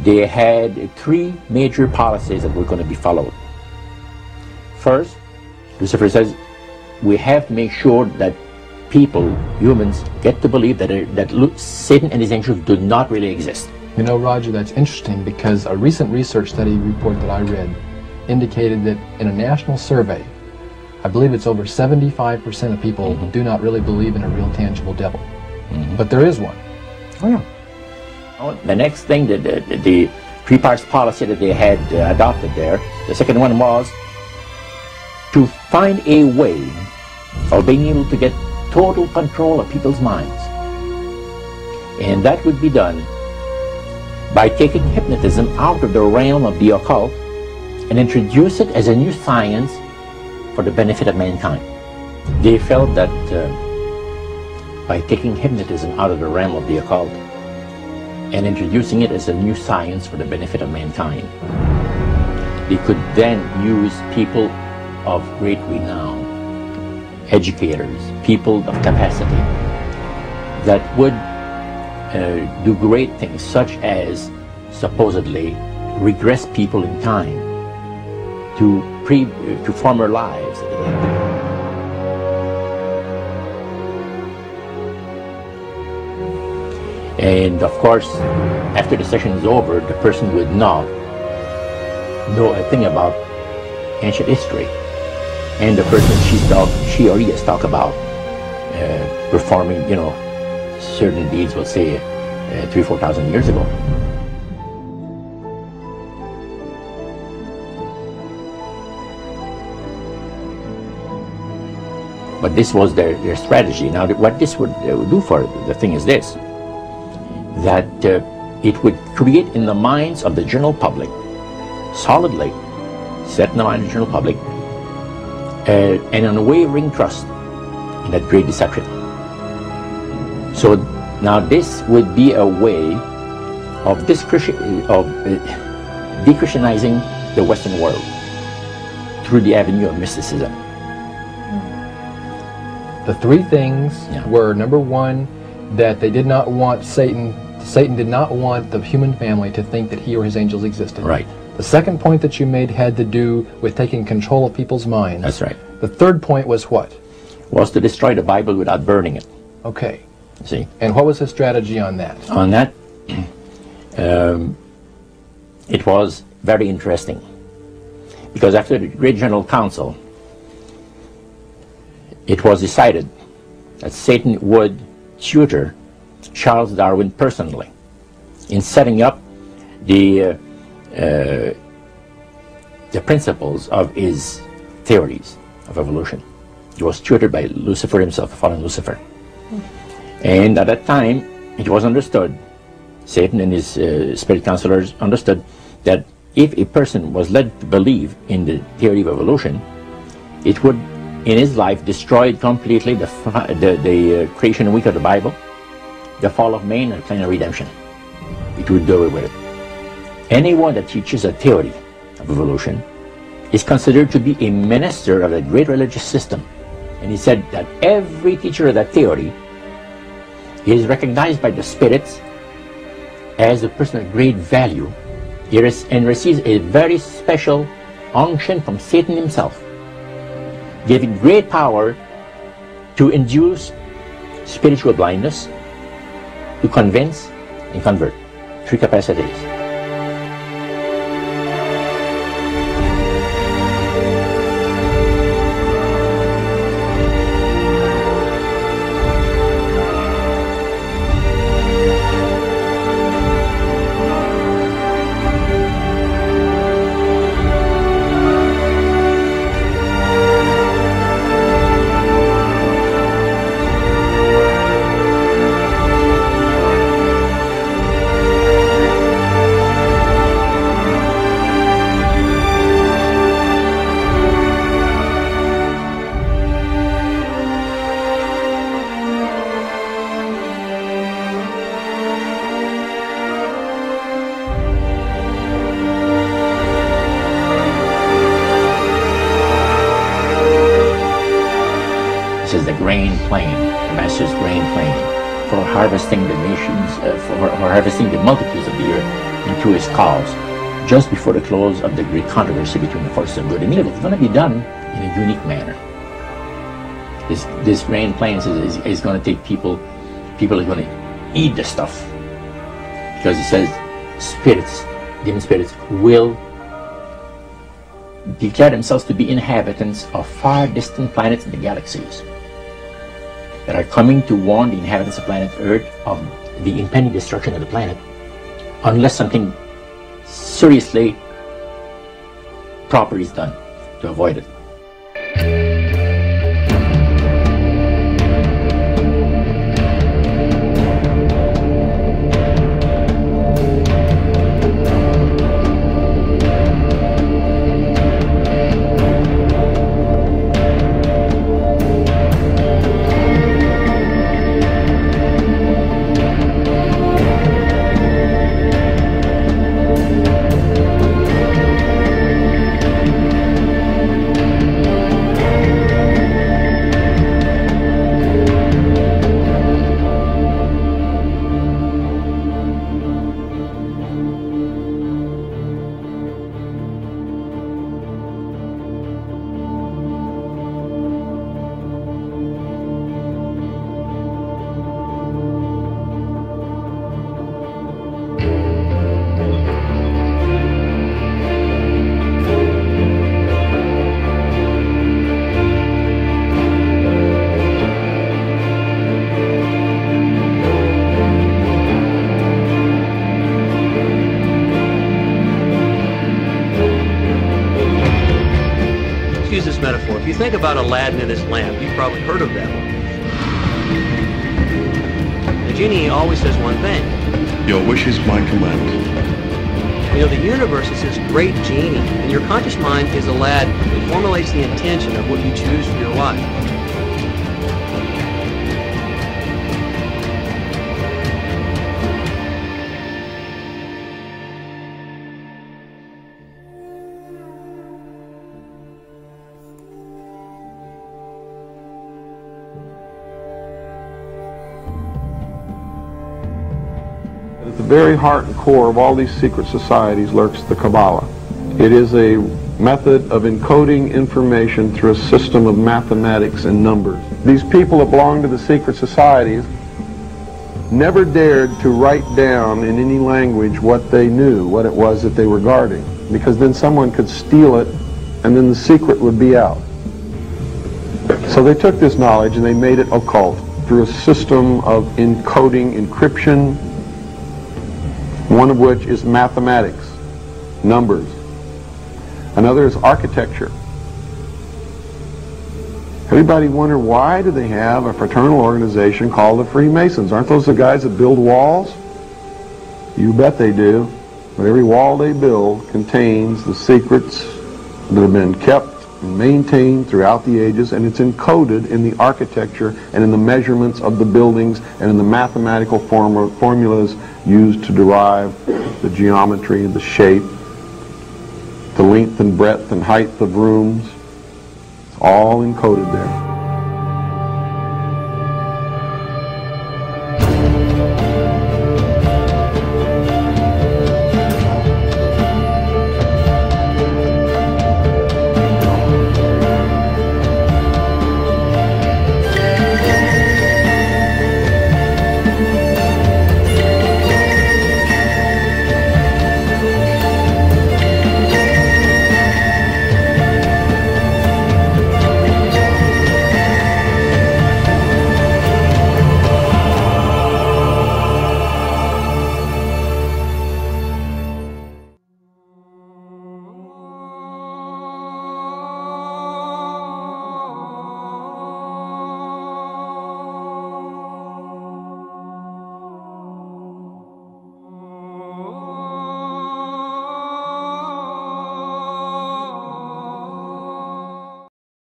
they had three major policies that were going to be followed. First, Lucifer says, we have to make sure that people, humans, get to believe that Satan and his angels do not really exist. You know, Roger, that's interesting because a recent research study report that I read indicated that in a national survey, I believe it's over 75% of people do not really believe in a real tangible devil. But there is one. Oh, yeah. The next thing, the three parts policy that they had adopted there, the second one was to find a way of being able to get total control of people's minds. And that would be done by taking hypnotism out of the realm of the occult and introduce it as a new science for the benefit of mankind. They felt that by taking hypnotism out of the realm of the occult and introducing it as a new science for the benefit of mankind, they could then use people of great renown, educators, people of capacity, that would do great things, such as supposedly regress people in time to former lives that they had. And of course, after the session is over, the person would not know a thing about ancient history. And the person she or he has talked about performing, certain deeds, we'll say, 3,000 or 4,000 years ago. But this was their strategy. Now, what this would do for the thing is this, that it would create in the minds of the general public, solidly set in the mind of the general public, an unwavering trust in that great deception. So now this would be a way of de-Christianizing the Western world through the avenue of mysticism. The three things were, number one, that they did not want Satan did not want the human family to think that he or his angels existed. Right. The second point that you made had to do with taking control of people's minds. That's right. The third point was what? Was to destroy the Bible without burning it. Okay. See? And what was his strategy on that? On that, it was very interesting. Because after the Great General Council, it was decided that Satan would tutor Charles Darwin personally in setting up the principles of his theories of evolution. He was tutored by Lucifer himself, fallen Lucifer. And at that time, it was understood, Satan and his spirit counselors understood, that if a person was led to believe in the theory of evolution, it would, in his life, destroy completely the creation week of the Bible, the fall of man, and the plan of redemption. It would do away with it. Anyone that teaches a theory of evolution is considered to be a minister of a great religious system. And he said that every teacher of that theory is recognized by the spirits as a person of great value and receives a very special unction from Satan himself, giving great power to induce spiritual blindness, to convince and convert. Three capacities. This is the grain plain, the Master's grain plain, for harvesting the nations, for harvesting the multitudes of the earth. and through his cause, just before the close of the great controversy between the forces of good and evil. It's going to be done in a unique manner. This grand plan is going to take people are going to eat the stuff, because it says spirits, demon spirits, will declare themselves to be inhabitants of far distant planets in the galaxies that are coming to warn the inhabitants of planet Earth of the impending destruction of the planet unless something seriously proper is done to avoid it. Use this metaphor. If you think about Aladdin and his lamp, you've probably heard of that one. The genie always says one thing. Your wish is my command. You know, the universe is this great genie, and your conscious mind is Aladdin. It formulates the intention of what you choose for your life. At the very heart and core of all these secret societies lurks the Kabbalah. It is a method of encoding information through a system of mathematics and numbers. These people that belong to the secret societies never dared to write down in any language what they knew, what it was that they were guarding, because then someone could steal it and then the secret would be out. So they took this knowledge and they made it occult through a system of encoding, encryption, one of which is mathematics, numbers. Another is architecture. Everybody wonder, why do they have a fraternal organization called the Freemasons? Aren't those the guys that build walls? You bet they do. But every wall they build contains the secrets that have been kept and maintained throughout the ages, and it's encoded in the architecture and in the measurements of the buildings and in the mathematical formulas used to derive the geometry, the shape, the length and breadth and height of rooms. It's all encoded there.